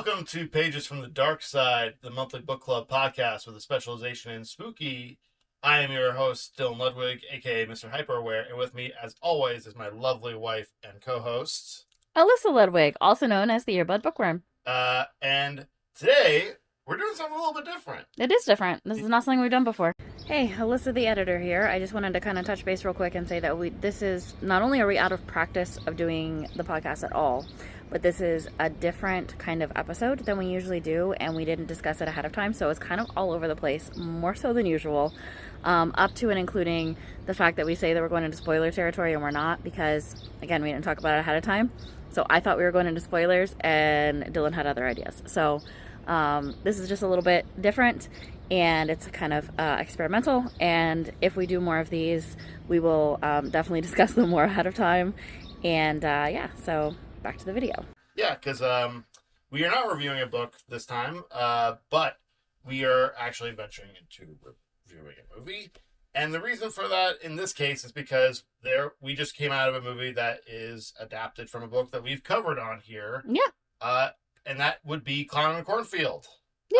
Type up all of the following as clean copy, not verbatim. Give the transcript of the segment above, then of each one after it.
Welcome to Pages from the Dark Side, the monthly book club podcast with a specialization in spooky. I am your host, Dylan Ludwig, aka Mr. Hyperaware, and with me, as always, is my lovely wife and co-host, Alyssa Ludwig, also known as the Earbud Bookworm. And today, we're doing something a little bit different. It is different. This is not something we've done before. Hey, Alyssa the editor here. I just wanted to kind of touch base real quick and say that this is, not only are we out of practice of doing the podcast at all, but this is a different kind of episode than we usually do, and we didn't discuss it ahead of time, so it's kind of all over the place, more so than usual, up to and including the fact that we say that we're going into spoiler territory and we're not, because, again, we didn't talk about it ahead of time. So I thought we were going into spoilers, and Dylan had other ideas. So this is just a little bit different, and it's kind of experimental, and if we do more of these, we will definitely discuss them more ahead of time. And yeah, so back to the video. Yeah, because we are not reviewing a book this time, but we are actually venturing into reviewing a movie. And the reason for that in this case is because we just came out of a movie that is adapted from a book that we've covered on here. Yeah. And that would be Clown in Cornfield. Yay!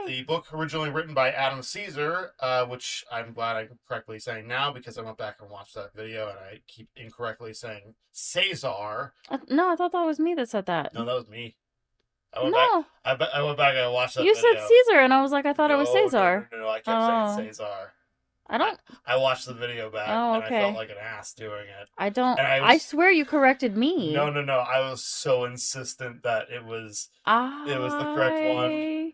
The book originally written by Adam Caesar, which I'm glad I'm correctly saying now because I went back and watched that video and I keep incorrectly saying Caesar. No, I thought that was me that said that. No, that was me. I went back and watched that You video. said Caesar, and I was like, I thought it was Caesar. No, I kept saying Caesar. I watched the video back, and I felt like an ass doing it. I swear you corrected me. No. I was so insistent that it was the correct one. I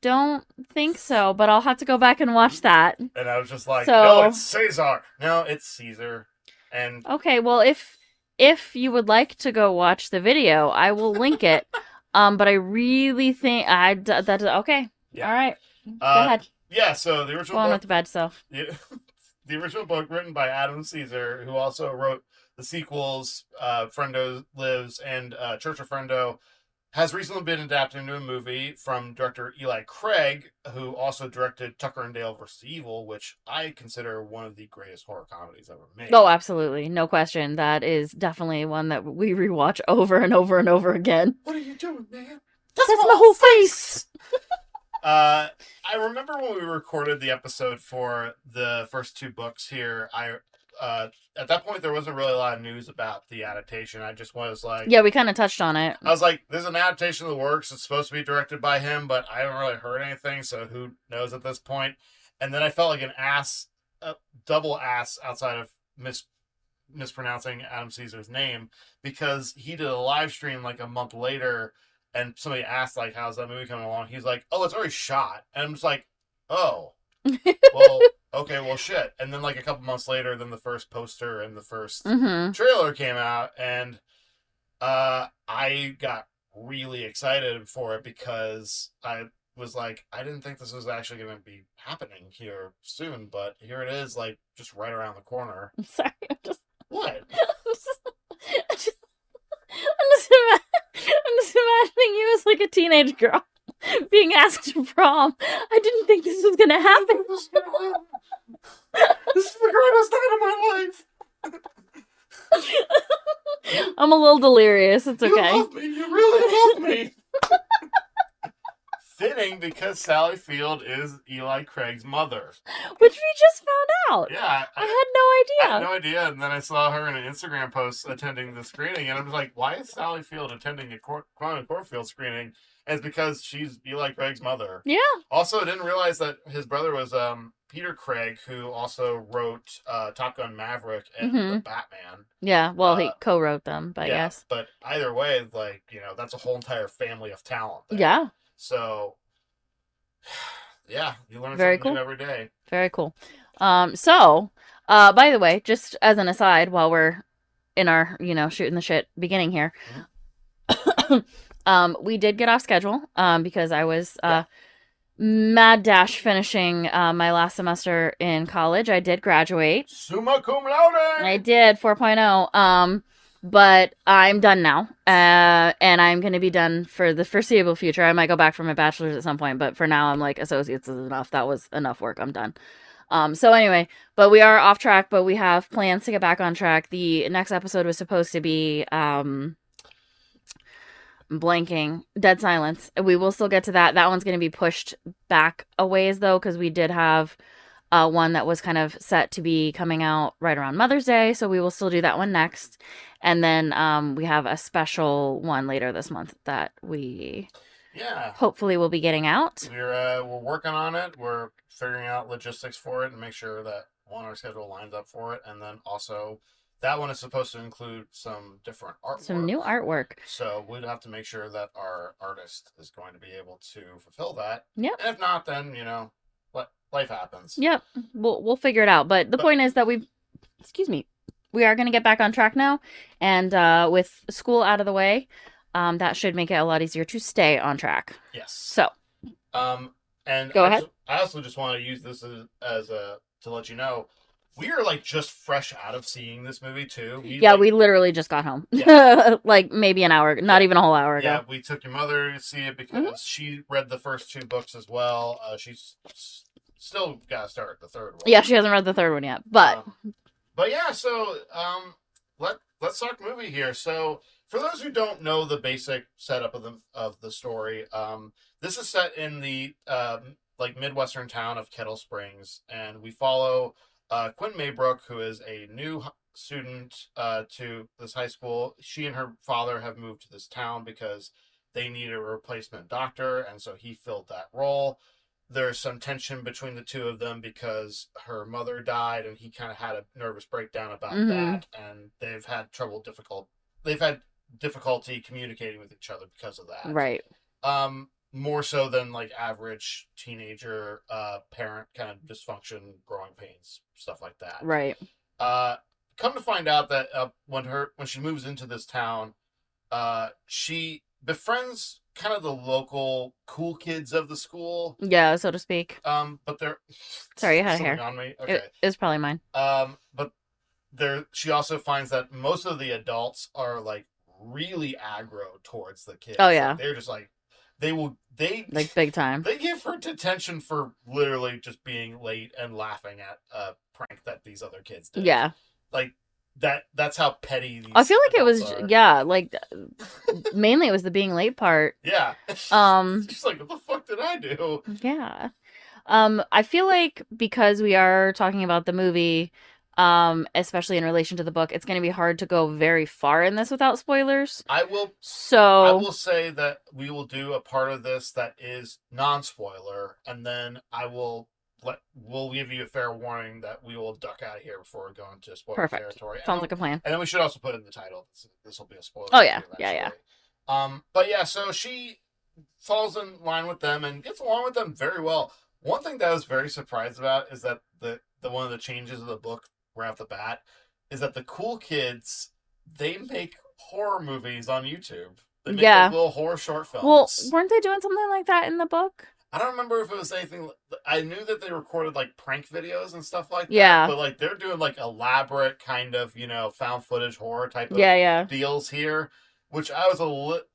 don't think so, but I'll have to go back and watch that. And I was just like, no, it's Caesar. No, it's Caesar. And okay, well, if you would like to go watch the video, I will link it. But I really think that's okay. Yeah. All right, go ahead. Yeah, so the original book... with the bad stuff. The original book written by Adam Caesar, who also wrote the sequels, Friendo Lives and Church of Friendo, has recently been adapted into a movie from director Eli Craig, who also directed Tucker and Dale vs. Evil, which I consider one of the greatest horror comedies ever made. Oh, absolutely. No question. That is definitely one that we rewatch over and over and over again. What are you doing, man? That's my whole face! I remember when we recorded the episode for the first two books here, at that point there wasn't really a lot of news about the adaptation. I just was like... Yeah, we kind of touched on it. I was like, there's an adaptation of the works. It's supposed to be directed by him, but I haven't really heard anything, so who knows at this point. And then I felt like an ass, double ass outside of mispronouncing Adam Caesar's name, because he did a live stream like a month later, and somebody asked, like, how's that movie coming along? He's like, oh, it's already shot. And I'm just like, oh, well, okay, well, shit. And then, like, a couple months later, then the first poster and the first trailer came out, and I got really excited for it because I was like, I didn't think this was actually going to be happening here soon, but here it is, like, just right around the corner. I'm sorry, What? I'm just imagining you as like a teenage girl being asked to prom. I didn't think this was gonna happen. This is the greatest night of my life. I'm a little delirious. It's okay. You love me. You really love me. Fitting because Sally Field is Eli Craig's mother. Which we just found out. Yeah. I had no idea. And then I saw her in an Instagram post attending the screening, and I was like, why is Sally Field attending a Clown in Cornfield screening? And it's because she's Eli Craig's mother. Yeah. Also, I didn't realize that his brother was Peter Craig, who also wrote Top Gun Maverick and The Batman. Yeah, well, he co-wrote them, but yes. But either way, like, that's a whole entire family of talent there. Yeah. So, yeah, you learn something new every day. Very cool. So, by the way, just as an aside, while we're in our, shooting the shit beginning here, we did get off schedule, because I was, mad dash finishing, my last semester in college. I did graduate. Summa cum laude! I did, 4.0. But I'm done now, and I'm going to be done for the foreseeable future. I might go back for my bachelor's at some point, but for now I'm like, associates is enough. That was enough work. I'm done. So anyway, but we are off track, but we have plans to get back on track. The next episode was supposed to be blanking. Dead Silence. We will still get to that. That one's going to be pushed back a ways, though, because we did have one that was kind of set to be coming out right around Mother's Day, so we will still do that one next. And then we have a special one later this month that we hopefully will be getting out. We're working on it. We're figuring out logistics for it and make sure that our schedule lines up for it. And then also that one is supposed to include some different artwork. Some new artwork. So we'd have to make sure that our artist is going to be able to fulfill that. Yep. And if not, then, life happens. Yep. We'll figure it out. But the point is that we are going to get back on track now. And with school out of the way, that should make it a lot easier to stay on track. Yes. So. And go ahead. I also just want to use this as to let you know, we are like just fresh out of seeing this movie too. We literally just got home. Yeah. Like maybe an hour, not even a whole hour ago. Yeah, we took your mother to see it because she read the first 2 books as well. She's still got to start the third one. Yeah, she hasn't read the third one yet, but yeah. So let's talk movie here. So for those who don't know the basic setup of the story, this is set in the Midwestern town of Kettle Springs, and we follow Quinn Maybrook, who is a new student to this high school. She and her father have moved to this town because they need a replacement doctor, and so he filled that role. There's some tension between the two of them because her mother died, and he kind of had a nervous breakdown about that, and they've had difficulty communicating with each other because of that. Right. More so than like average teenager parent kind of dysfunction, growing pains, stuff like that. Right. Come to find out that when she moves into this town, she befriends kind of the local cool kids of the school. Yeah, so to speak. But they're sorry, you had hair on me. Okay. It was probably mine. But she also finds that most of the adults are like really aggro towards the kids. Oh yeah. Like, they're just like like big time. They give her detention for literally just being late and laughing at a prank that these other kids did. Yeah. Like that's how petty these I feel like it was are. like mainly it was the being late part. Yeah. Just like, what the fuck did I do? Yeah. I feel like because we are talking about the movie, especially in relation to the book, it's going to be hard to go very far in this without spoilers. I will say that we will do a part of this that is non-spoiler, and then we'll give you a fair warning that we will duck out of here before we go into spoiler territory. Sounds like a plan. And then we should also put in the title. This will be a spoiler. Oh yeah, yeah. But yeah, so she falls in line with them and gets along with them very well. One thing that I was very surprised about is that the one of the changes of the book right off the bat is that the cool kids, they make horror movies on YouTube. They make little horror short films. Well, weren't they doing something like that in the book? I don't remember if it was anything. I knew that they recorded like prank videos and stuff like that. Yeah. But like they're doing like elaborate kind of, found footage horror type of deals here, which I was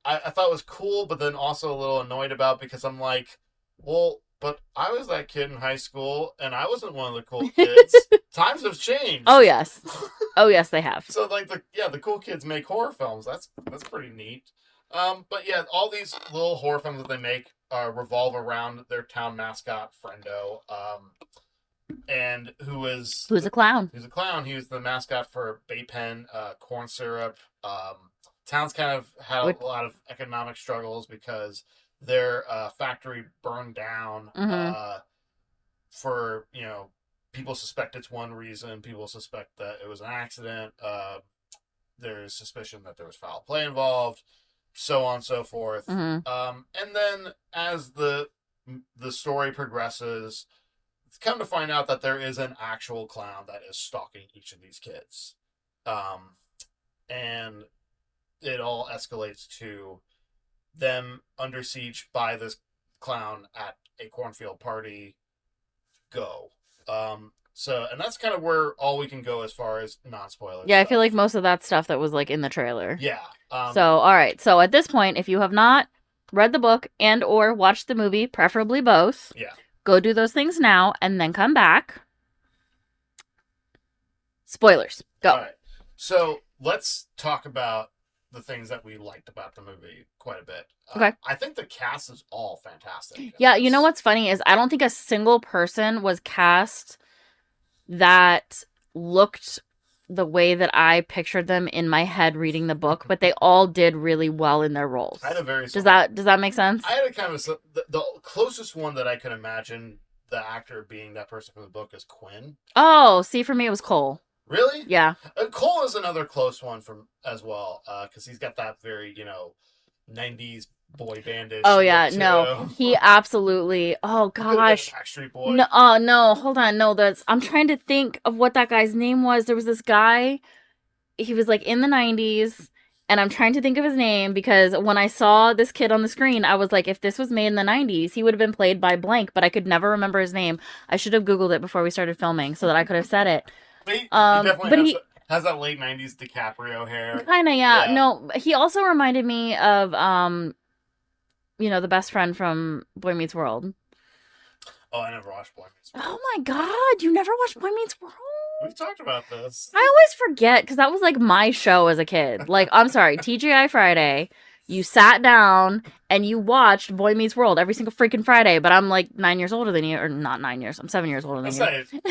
I thought was cool, but then also a little annoyed about because I'm like, well, but I was that kid in high school and I wasn't one of the cool kids. Times have changed. Oh yes. Oh yes, they have. So like the cool kids make horror films. That's pretty neat. But yeah, all these little horror films that they make revolve around their town mascot, Friendo, and who's a clown. Who's a clown. He was the mascot for Bay Pen, corn syrup. Town's kind of had a lot of economic struggles because their factory burned down for, people suspect it's one reason. People suspect that it was an accident. There's suspicion that there was foul play involved. So on and so forth. And then as the story progresses, it's come to find out that there is an actual clown that is stalking each of these kids. And it all escalates to them under siege by this clown at a cornfield party. And that's kind of where all we can go as far as non-spoilers. Yeah, I feel like most of that stuff that was like in the trailer. Yeah. So, all right. So at this point, if you have not read the book and or watched the movie, preferably both, go do those things now and then come back. Spoilers. Go. All right. So let's talk about the things that we liked about the movie quite a bit. Okay. I think the cast is all fantastic. Yeah, you know what's funny is I don't think a single person was cast that looked the way that I pictured them in my head reading the book, but they all did really well in their roles. I had a very does that make sense? I had a kind of the closest one that I could imagine the actor being that person from the book is Quinn. Oh, see, for me it was Cole. Really? Yeah. Cole is another close one from as well, because he's got that very 90s boy bandish. Oh yeah, no, he absolutely. Oh gosh, Backstreet Boy. No, no, hold on, no. I'm trying to think of what that guy's name was. There was this guy. He was like in the 90s, and I'm trying to think of his name because when I saw this kid on the screen, I was like, if this was made in the 90s, he would have been played by blank. But I could never remember his name. I should have Googled it before we started filming so that I could have said it. He definitely has that late 90s DiCaprio hair. Kind of, yeah. No, he also reminded me of the best friend from Boy Meets World. Oh, I never watched Boy Meets World. Oh my god, you never watched Boy Meets World? We've talked about this. I always forget because that was like my show as a kid. Like, I'm sorry, TGI Friday. You sat down and you watched Boy Meets World every single freaking Friday, but I'm like 9 years older than you, or not 9 years. I'm 7 years older than you.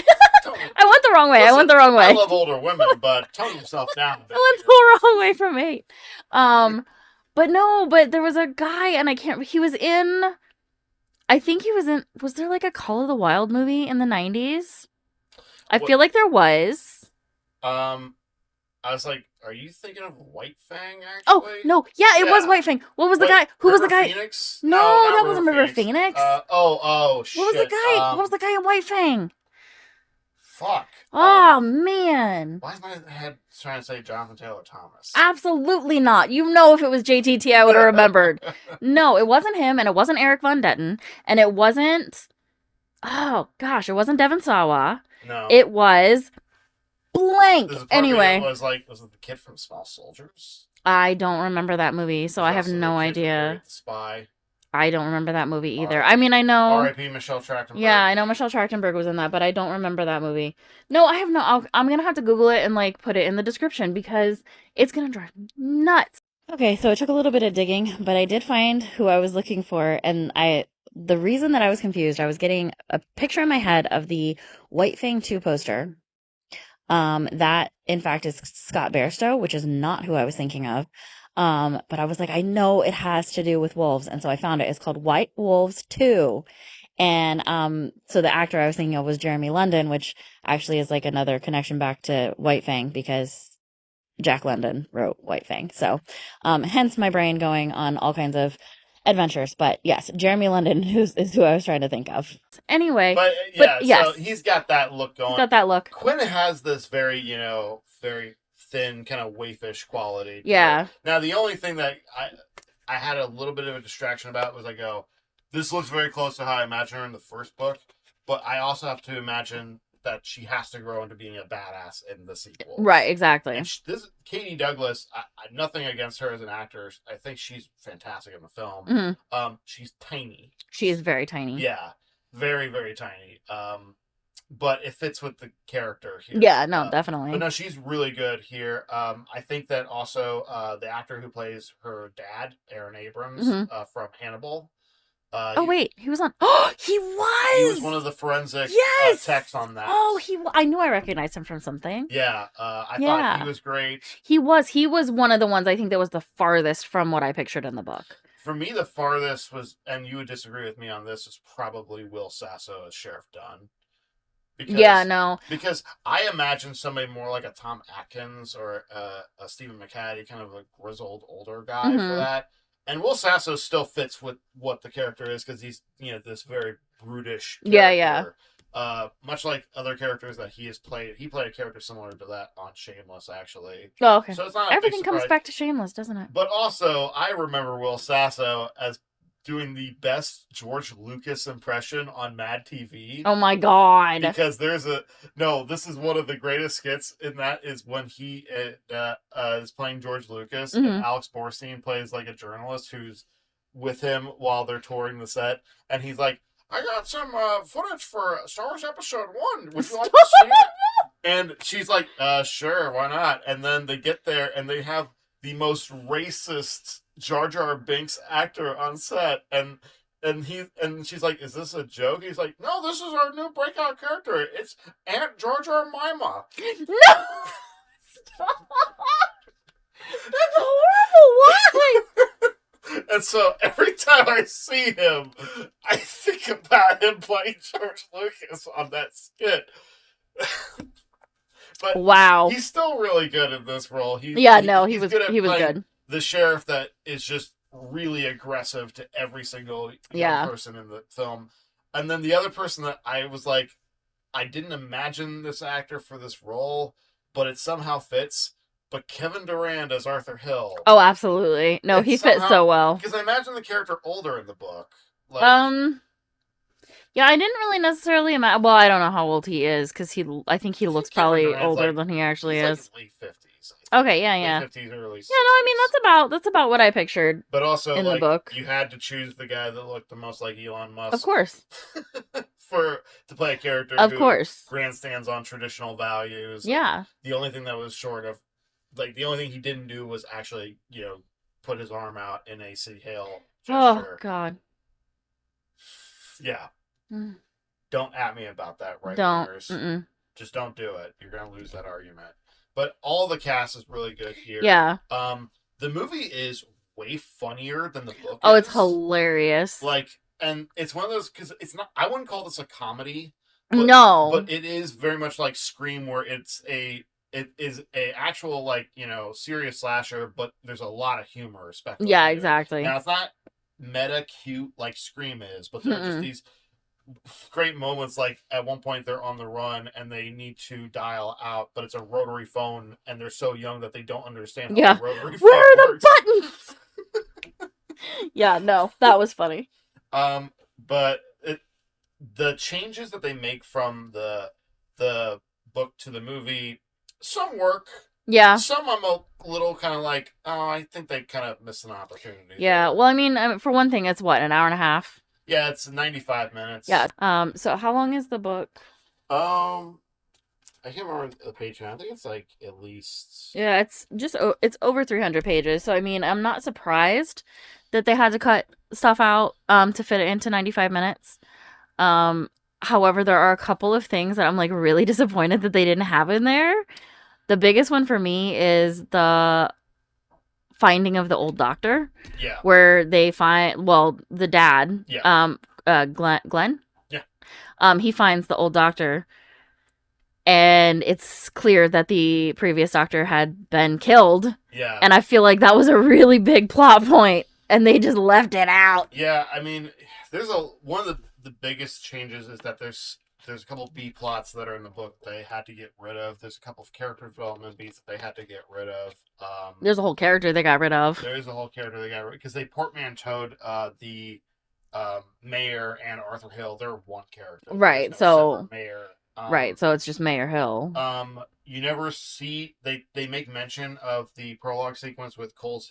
I went the wrong way. Listen, I went the wrong way. I love older women, but tone yourself down. I went the wrong way from 8. But there was a guy, and he was in. I think he was in. Was there like a Call of the Wild movie in the 90s? I feel like there was. I was like, are you thinking of White Fang, actually? Oh, no. Yeah, it was White Fang. What was the guy? Who was the guy? Phoenix? No, that wasn't River Phoenix. Shit. What was the guy? What was the guy in White Fang? Fuck. Oh, man. Why is my head trying to say Jonathan Taylor Thomas? Absolutely not. You know, if it was JTT, I would have remembered. No, it wasn't him, and it wasn't Eric Von Detten, and it wasn't... Oh, gosh, it wasn't Devon Sawa. No. It was... blank. Anyway, was it the kid from Small Soldiers? I don't remember that movie, so I have no idea. The Spy. I don't remember that movie either. I mean, I know. R.I.P. Michelle Trachtenberg. Yeah, I know Michelle Trachtenberg was in that, but I don't remember that movie. No, I have no. I'm gonna have to Google it and like put it in the description because it's gonna drive me nuts. Okay, so it took a little bit of digging, but I did find who I was looking for, and the reason that I was confused, I was getting a picture in my head of the White Fang 2 poster. That in fact is Scott Bairstow, which is not who I was thinking of. But I was like, I know it has to do with wolves. And so I found it. It's called White Wolves 2. And, so the actor I was thinking of was Jeremy London, which actually is like another connection back to White Fang because Jack London wrote White Fang. So, hence my brain going on all kinds of adventures. But yes, Jeremy London is who I was trying to think of. Anyway, but yes. So he's got that look going. He's got that look. Quinn has this very, very thin, kind of waifish quality. Yeah. Now, the only thing that I had a little bit of a distraction about was I go, this looks very close to how I imagine her in the first book, but I also have to imagine that she has to grow into being a badass in the sequel. Right, exactly. And this Katie Douglas, I nothing against her as an actor. I think she's fantastic in the film. Mm-hmm. She's tiny. She is very tiny. Yeah, very, very tiny. But it fits with the character here. Yeah, no, definitely. But no, she's really good here. I think that also the actor who plays her dad, Aaron Abrams, from Hannibal. He was on. Oh, he was. He was one of the forensic techs on that. Oh, I knew I recognized him from something. Yeah, I thought he was great. He was one of the ones I think that was the farthest from what I pictured in the book. For me, the farthest was, and you would disagree with me on this, is probably Will Sasso as Sheriff Dunn. Because I imagine somebody more like a Tom Atkins or a Stephen McHattie, kind of a grizzled older guy for that. And Will Sasso still fits with what the character is because he's, this very brutish character. Much like other characters that he has played. He played a character similar to that on Shameless, actually. Oh, okay. So it's not everything comes back to Shameless, doesn't it? But also, I remember Will Sasso as doing the best George Lucas impression on Mad TV. Oh my god. Because this is one of the greatest skits in that is when he is playing George Lucas and Alex Borstein plays like a journalist who's with him while they're touring the set. And he's like, I got some footage for Star Wars Episode 1. Would you like to see it? And she's like, sure, why not? And then they get there and they have the most racist Jar Jar Binks actor on set, and she's like, "Is this a joke?" He's like, "No, this is our new breakout character. It's Aunt Jar Jar Mima." No! Stop! That's horrible! Why? And so every time I see him, I think about him playing George Lucas on that skit. But wow, he's still really good in this role. He was good at he was playing good. The sheriff that is just really aggressive to every single young person in the film. And then the other person that I was like, I didn't imagine this actor for this role, but it somehow fits. But Kevin Durand as Arthur Hill. Oh, absolutely. No, he fits so well. Because I imagine the character older in the book. Like, yeah, I didn't really necessarily imagine. Well, I don't know how old he is because I think he looks probably older than he actually is. Like late 50s. Okay, yeah. Late 50s, early 60s. Yeah, no, I mean that's about what I pictured. But also, in the book, you had to choose the guy that looked the most like Elon Musk, of course, to play a character, of course, grandstands on traditional values. Yeah. The only thing that was short of, the only thing he didn't do was actually, put his arm out in a City Hail gesture. Oh God. Yeah. Don't at me about that, right? Don't. Just don't do it. You're gonna lose that argument. But all the cast is really good here. Yeah. The movie is way funnier than the book. Oh, it's hilarious. And it's one of those, because it's not. I wouldn't call this a comedy. No. But it is very much like Scream, where it is a actual serious slasher, but there's a lot of humor. Yeah, exactly. Now it's not meta cute like Scream is, but there are just these great moments, like at one point they're on the run and they need to dial out, but it's a rotary phone and they're so young that they don't understand how the rotary phone Where are works. The buttons? Yeah, no, that was funny. But the changes that they make from the book to the movie, some work. Yeah. Some I'm a little kind of like, oh, I think they kind of missed an opportunity. Yeah, well, I mean, for one thing, it's what, an hour and a half? Yeah, it's 95 minutes. Yeah. So how long is the book? I can't remember the page count. I think it's like at least. Yeah, it's over 300 pages. So I mean, I'm not surprised that they had to cut stuff out to fit it into 95 minutes. However, there are a couple of things that I'm like really disappointed that they didn't have in there. The biggest one for me is the finding of the old doctor. Yeah. Where they find, the dad. Yeah. Glenn? Yeah. He finds the old doctor, and it's clear that the previous doctor had been killed. Yeah. And I feel like that was a really big plot point, and they just left it out. Yeah, I mean, there's one of the biggest changes is that there's a couple of B plots that are in the book they had to get rid of. There's a couple of character development beats that they had to get rid of. There's a whole character they got rid of. There is a whole character they got rid of because they portmanteaued the mayor and Arthur Hill. They're one character. Right. So mayor. Right. So it's just Mayor Hill. You never see they make mention of the prologue sequence with Cole's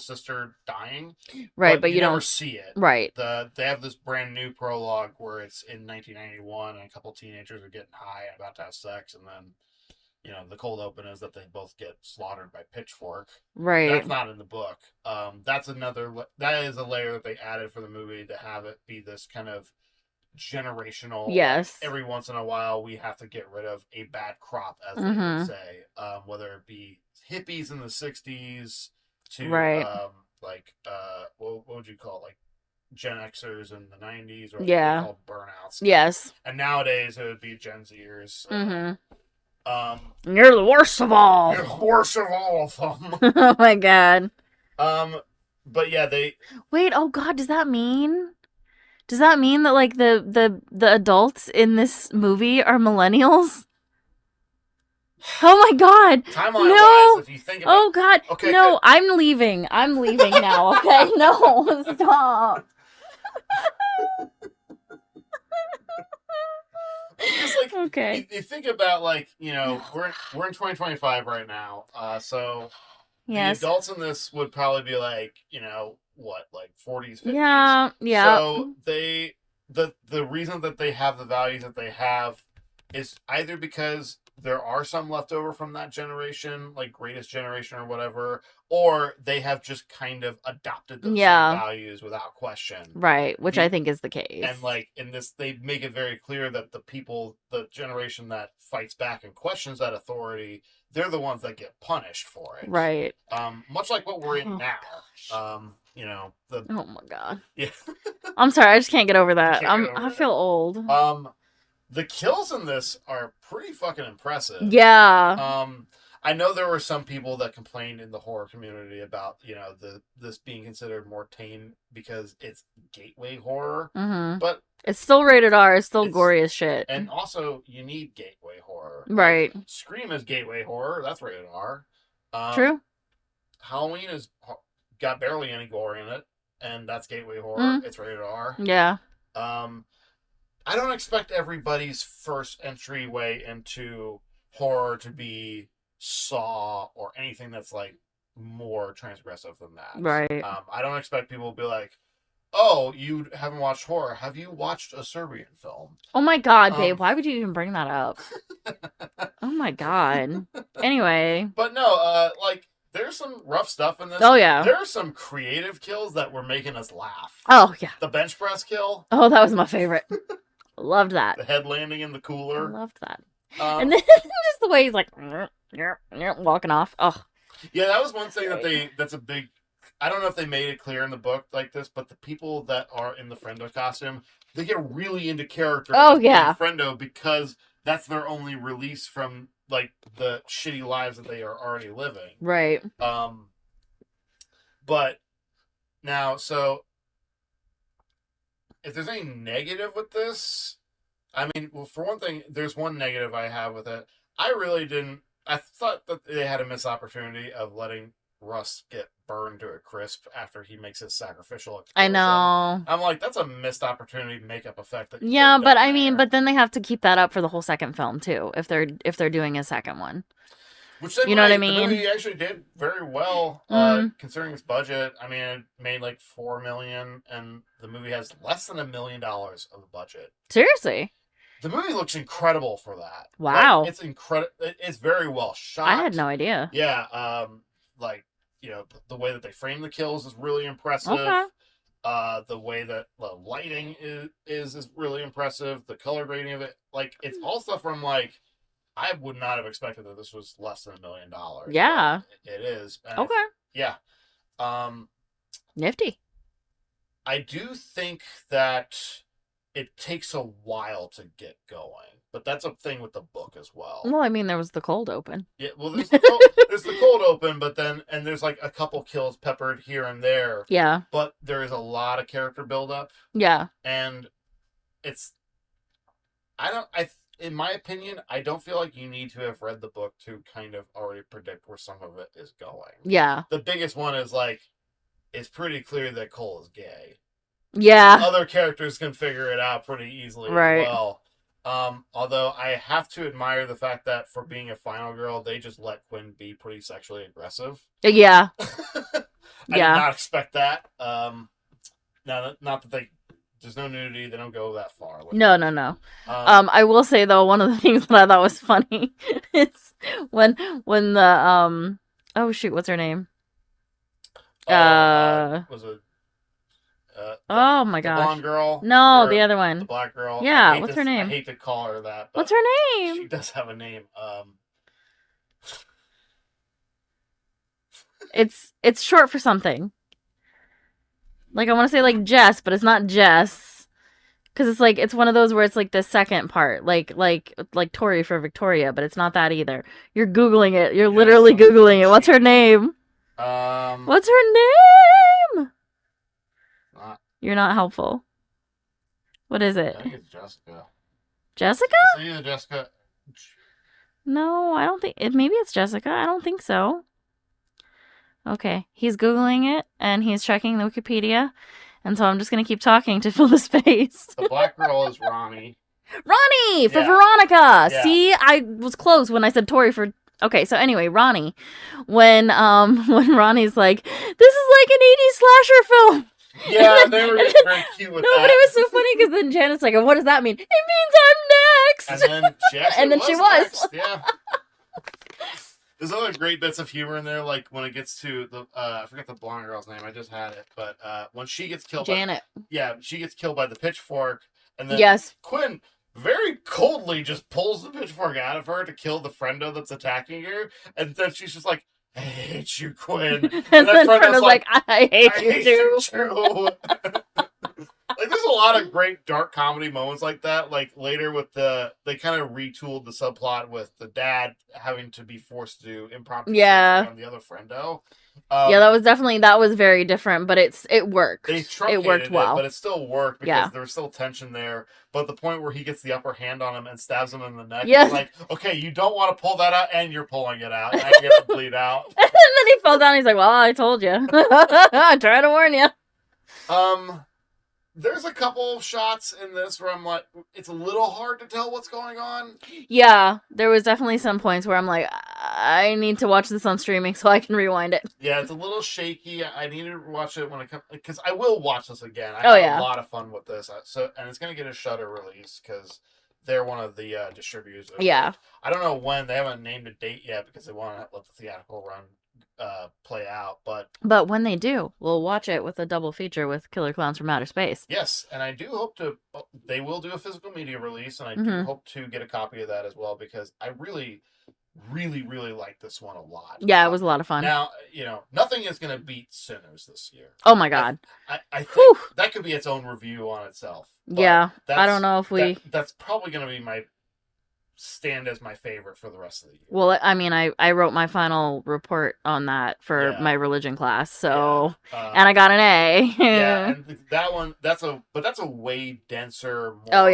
sister dying, right? But you never don't see it, right? They have this brand new prologue where it's in 1991 and a couple teenagers are getting high and about to have sex, and then the cold open is that they both get slaughtered by pitchfork. Right. That's not in the book. That is a layer that they added for the movie to have it be this kind of generational. Yes. Every once in a while, we have to get rid of a bad crop, as they would say, whether it be hippies in the 60s. To what would you call Gen Xers in the 90s, or what they call burnouts? Yes. And nowadays it would be Gen Zers. You're the worst of all. You're the worst of all of them. Oh my God. But yeah, they wait. Oh God, does that mean that the adults in this movie are millennials? Oh my God! Timeline-wise, if you think about oh God! Okay, no, good. I'm leaving now. Okay, no, stop. Because okay, you think about we're in 2025 right now. So yes, the adults in this would probably be 40s, 50s. Yeah. So the reason that they have the values that they have is either because there are some left over from that generation, like Greatest Generation or whatever, or they have just kind of adopted those same values without question. Right, which I think is the case. And like in this, they make it very clear that the generation that fights back and questions that authority, they're the ones that get punished for it. Right. Much like what we're in now. You know, oh my God. Yeah. I'm sorry, I just can't get over that. I feel old. The kills in this are pretty fucking impressive. Yeah. I know there were some people that complained in the horror community about, you know, this being considered more tame because it's gateway horror. Mm-hmm. But it's still rated R. It's still gory as shit. And also, you need gateway horror. Right. Like, Scream is gateway horror. That's rated R. True. Halloween has got barely any gore in it, and that's gateway horror. It's rated R. Yeah. I don't expect everybody's first entryway into horror to be Saw or anything that's like more transgressive than that. Right. I don't expect people to be like, oh, you haven't watched horror. Have you watched a Serbian film? Oh my God, babe. Why would you even bring that up? Oh my God. Anyway. But no, like, there's some rough stuff in this. Oh, yeah. There are some creative kills that were making us laugh. Oh, yeah. The bench press kill. Oh, that was my favorite. Loved that. The head landing in the cooler. Loved that. And then just the way he's like walking off. Oh. Yeah, that was one thing that's a big. I don't know if they made it clear in the book like this, but the people that are in the Friendo costume, they get really into character. Oh, yeah. Friendo, because that's their only release from like the shitty lives that they are already living. Right. But now, so if there's any negative with this, I mean, well, for one thing, there's one negative I have with it. I thought that they had a missed opportunity of letting Russ get burned to a crisp after he makes his sacrificial explosion. I know. I'm like, that's a missed opportunity makeup effect. Yeah, but I mean, but then they have to keep that up for the whole second film too, if they're doing a second one. Which they you know what I mean? The movie actually did very well, considering its budget. I mean, it made like $4 million, and the movie has less than $1 million of the budget. Seriously. The movie looks incredible for that. Wow. Like, it's incredible. It's very well shot. I had no idea. Yeah. Like, you know, the way that they frame the kills is really impressive. Okay. The way that the lighting is really impressive. The color grading of it, like, it's all stuff from like, I would not have expected that this was less than $1 million. Yeah. It is. And okay. Yeah. Nifty. I do think that it takes a while to get going, but that's a thing with the book as well. Well, I mean, there was the cold open. Yeah, well, there's the cold open, but then, and there's like a couple kills peppered here and there. Yeah. But there is a lot of character buildup. Yeah. And in my opinion, I don't feel like you need to have read the book to kind of already predict where some of it is going. Yeah. The biggest one is like, it's pretty clear that Cole is gay. Yeah. Other characters can figure it out pretty easily as well. Although I have to admire the fact that for being a final girl, they just let Quinn be pretty sexually aggressive. Yeah. I did not expect that. Not that there's no nudity. They don't go that far. No. I will say though, one of the things that I thought was funny is when the oh shoot, what's her name? Was it? Oh my gosh. The blonde girl? No, the other one. The black girl? Yeah, what's her name? I hate to call her that. But what's her name? She does have a name. It's short for something. Like, I want to say like Jess, but it's not Jess. Because it's one of those where it's like the second part. Like Tori for Victoria, but it's not that either. You're Googling it. You're literally Googling it. What's her name? What's her name? You're not helpful. What is it? I think it's Jessica. Jessica? Is it Jessica? No, I don't think it. Maybe it's Jessica. I don't think so. Okay, he's Googling it and he's checking the Wikipedia, and so I'm just gonna keep talking to fill the space. The black girl is Ronnie. Ronnie for Veronica. Yeah. See, I was close when I said Tori for. Okay, so anyway, Ronnie, when Ronnie's like, this is like an 80s slasher film. Yeah, they were very cute with that. No, but it was so funny because then Janet's like, what does that mean? It means next. And then she actually And then was she was. next. Yeah. There's other great bits of humor in there, like when it gets to the I forget the blonde girl's name. I just had it, but when she gets killed, Janet. she gets killed by the pitchfork, and then Yes. Quinn very coldly just pulls the pitchfork out of her to kill the friendo that's attacking her, and then she's just like, "I hate you, Quinn," And then Frendo's like, I hate you too. Like, there's a lot of great dark comedy moments like that. Like, later with they kind of retooled the subplot with the dad having to be forced to do impromptu surgery on the other friendo. Yeah, that was very different, but it worked. It worked well. but it still worked because there was still tension there. But the point where he gets the upper hand on him and stabs him in the neck, it's like, okay, you don't want to pull that out, and you're pulling it out. And you have to bleed out. And then he fell down. He's like, well, I told you. I tried to warn you. There's a couple shots in this where I'm like, it's a little hard to tell what's going on. Yeah, there was definitely some points where I'm like, I need to watch this on streaming so I can rewind it. Yeah, it's a little shaky. I need to watch it when it comes, because I will watch this again. I had a lot of fun with this. And it's going to get a Shudder release because they're one of the distributors. Yeah. I don't know when. They haven't named a date yet because they want to let the theatrical run play out, but when they do, we'll watch it with a double feature with Killer Clowns from Outer Space. Yes, and I do hope they will do a physical media release, and I do hope to get a copy of that as well, because I really, really, really like this one a lot. Yeah, it was a lot of fun. Now, nothing is going to beat Sinners this year. Oh my god. I think that could be its own review on itself. Yeah, I don't know if that's probably going to be my stand as my favorite for the rest of the year. Well, I mean, I wrote my final report on that for my religion class, so and I got an A. Yeah, and that one that's a way denser. More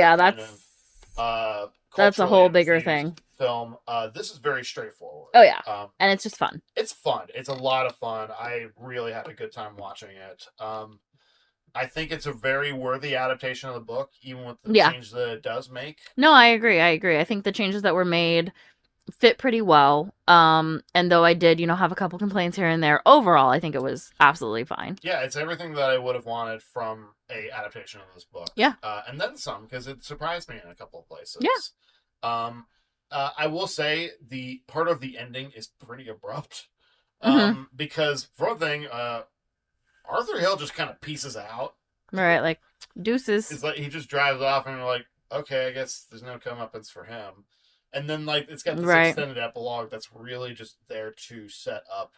that's a whole bigger thing. Film. This is very straightforward. Oh yeah, and it's just fun. It's fun. It's a lot of fun. I really had a good time watching it. I think it's a very worthy adaptation of the book, even with the change that it does make. No, I agree. I think the changes that were made fit pretty well. And though I did, have a couple complaints here and there, overall, I think it was absolutely fine. Yeah, it's everything that I would have wanted from a adaptation of this book. Yeah. And then some, because it surprised me in a couple of places. Yeah. I will say the part of the ending is pretty abrupt. Because, for one thing, Arthur Hill just kind of pieces out. Right, like, deuces. It's like he just drives off and we're like, okay, I guess there's no comeuppance for him. And then, like, it's got this extended epilogue that's really just there to set up,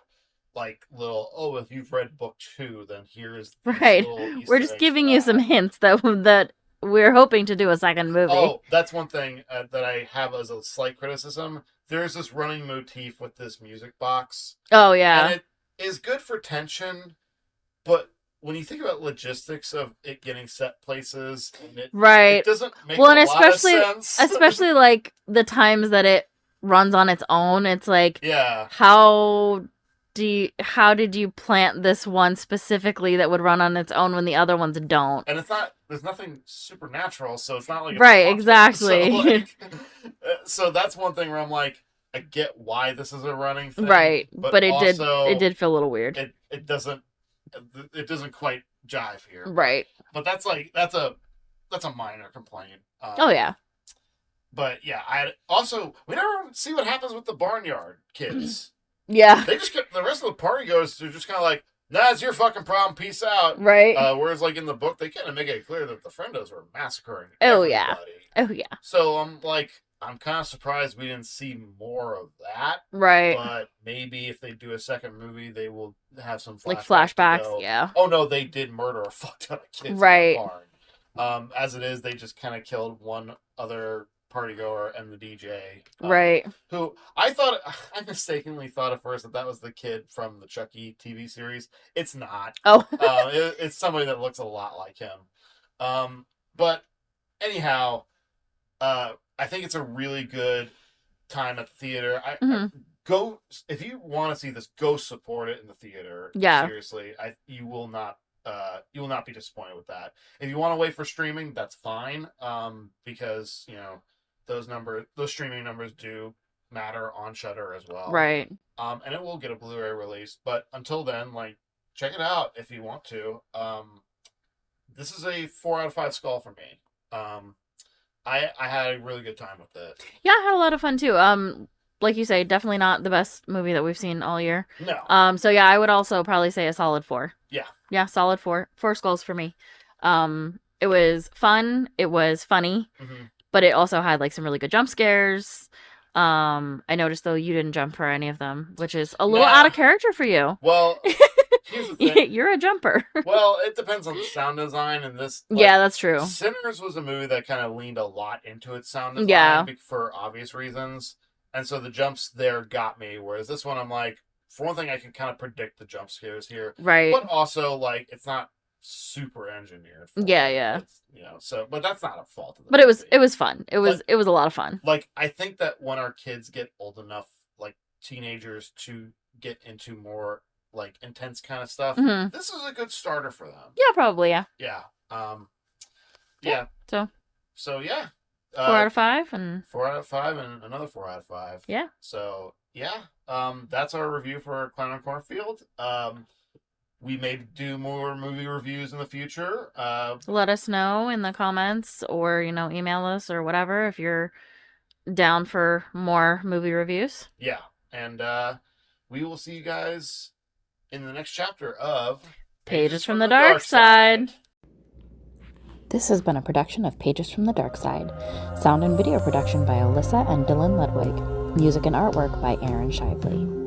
like, if you've read book 2, then here's we're just giving you some hints that we're hoping to do a second movie. Oh, that's one thing that I have as a slight criticism. There's this running motif with this music box. Oh, yeah. And it is good for tension, but when you think about logistics of it getting set places, it doesn't make a lot of sense. Especially like the times that it runs on its own. It's like, how did you plant this one specifically that would run on its own when the other ones don't? And there's nothing supernatural, so it's not like exactly. So that's one thing where I'm like, I get why this is a running thing, but it did feel a little weird. It doesn't quite jive here. Right. But that's a minor complaint. But yeah, we never see what happens with the barnyard kids. Yeah. They just the rest of the party goes to just kind of like, nah, it's your fucking problem, peace out. Right. Whereas like in the book, they kind of make it clear that the friendos were massacring everybody. Oh yeah. So I'm kind of surprised we didn't see more of that. Right. But maybe if they do a second movie, they will have some flashbacks. Yeah. Oh no, they did murder a fuck ton of kids. Right. In the barn. As it is, they just kind of killed one other partygoer and the DJ. Right. Who I mistakenly thought at first that was the kid from the Chucky TV series. It's not. Oh. It's somebody that looks a lot like him. But anyhow, I think it's a really good time at the theater. Go if you want to see this. Go support it in the theater. Yeah, seriously, you will not be disappointed with that. If you want to wait for streaming, that's fine. Because those streaming numbers do matter on Shudder as well. Right. And it will get a Blu-ray release, but until then, check it out if you want to. This is a 4 out of 5 skull for me. I had a really good time with it. Yeah, I had a lot of fun too. Like you say, definitely not the best movie that we've seen all year. No. So yeah, I would also probably say a solid 4. Yeah. Yeah, solid 4. 4 skulls for me. It was fun. It was funny, but it also had like some really good jump scares. I noticed though you didn't jump for any of them, which is a little out of character for you. Well, here's the thing. You're a jumper. Well, it depends on the sound design and this. Like, yeah, that's true. Sinners was a movie that kind of leaned a lot into its sound design for obvious reasons. And so the jumps there got me, whereas this one I'm like, for one thing, I can kind of predict the jump scares here. Right. But also, like, it's not super engineered. Yeah. It's, so, but that's not a fault of the movie. But it was fun. It was a lot of fun. Like, I think that when our kids get old enough, like teenagers, to get into more like intense kind of stuff, this is a good starter for them. Yeah, probably, yeah. Yeah. Yeah. So yeah. 4 out of 5 and 4 out of 5 and another 4 out of 5. Yeah. So yeah. That's our review for Clown on Cornfield. We may do more movie reviews in the future. Let us know in the comments or, email us or whatever if you're down for more movie reviews. Yeah. And we will see you guys in the next chapter of Pages from the Dark Side. This has been a production of Pages from the Dark Side. Sound and video production by Alyssa and Dylan Ludwig. Music and artwork by Aaron Shively.